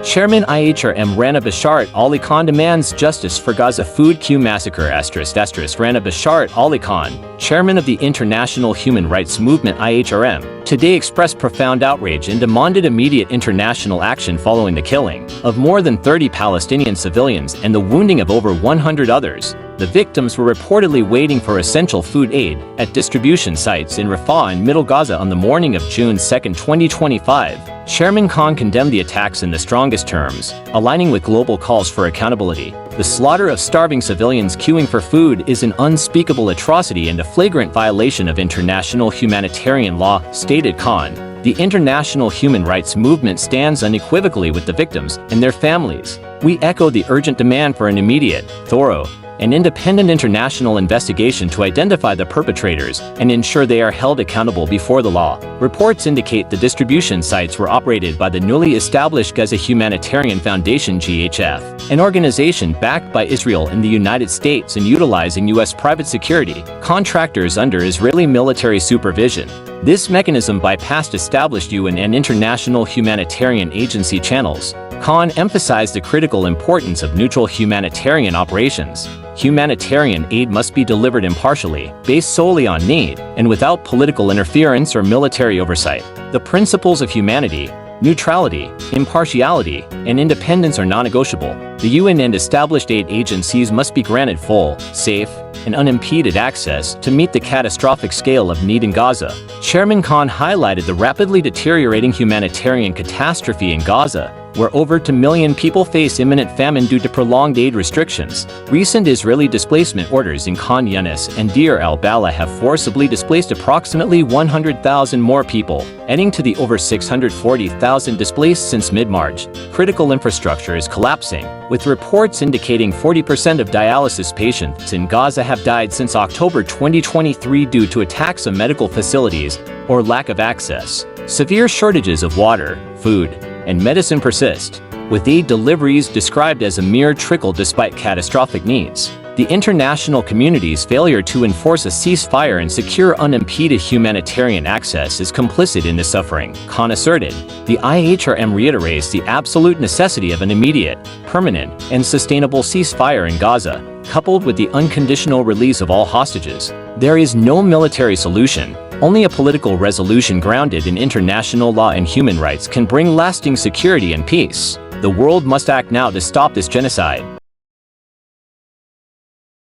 Chairman IHRM Rana Basharat Ali Khan demands justice for Gaza food queue massacre. Rana Basharat Ali Khan, chairman of the International Human Rights Movement IHRM, today expressed profound outrage and demanded immediate international action following the killing of more than 30 Palestinian civilians and the wounding of over 100 others. The victims were reportedly waiting for essential food aid at distribution sites in Rafah and Middle Gaza on the morning of June 2, 2025. Chairman Khan condemned the attacks in the strongest terms, aligning with global calls for accountability. The slaughter of starving civilians queuing for food is an unspeakable atrocity and a flagrant violation of international humanitarian law, stated Khan. The international human rights movement stands unequivocally with the victims and their families. We echo the urgent demand for an immediate, thorough, and independent international investigation to identify the perpetrators and ensure they are held accountable before the law. Reports indicate the distribution sites were operated by the newly established Gaza Humanitarian Foundation (GHF), an organization backed by Israel and the United States and utilizing U.S. private security contractors under Israeli military supervision. This mechanism bypassed established UN and international humanitarian agency channels. Khan emphasized the critical importance of neutral humanitarian operations. Humanitarian aid must be delivered impartially, based solely on need, and without political interference or military oversight. The principles of humanity, neutrality, impartiality, and independence are non-negotiable. The UN and established aid agencies must be granted full, safe, and unimpeded access to meet the catastrophic scale of need in Gaza. Chairman Khan highlighted the rapidly deteriorating humanitarian catastrophe in Gaza, where over 2 million people face imminent famine due to prolonged aid restrictions. Recent Israeli displacement orders in Khan Yunis and Deir al-Balah have forcibly displaced approximately 100,000 more people, adding to the over 640,000 displaced since mid-March. Critical infrastructure is collapsing, with reports indicating 40% of dialysis patients in Gaza have died since October 2023 due to attacks on medical facilities or lack of access. Severe shortages of water, food, and medicine persist, with aid deliveries described as a mere trickle despite catastrophic needs. The international community's failure to enforce a ceasefire and secure unimpeded humanitarian access is complicit in the suffering, Khan asserted. The IHRM reiterates the absolute necessity of an immediate, permanent, and sustainable ceasefire in Gaza, coupled with the unconditional release of all hostages. There is no military solution. Only a political resolution grounded in international law and human rights can bring lasting security and peace. The world must act now to stop this genocide.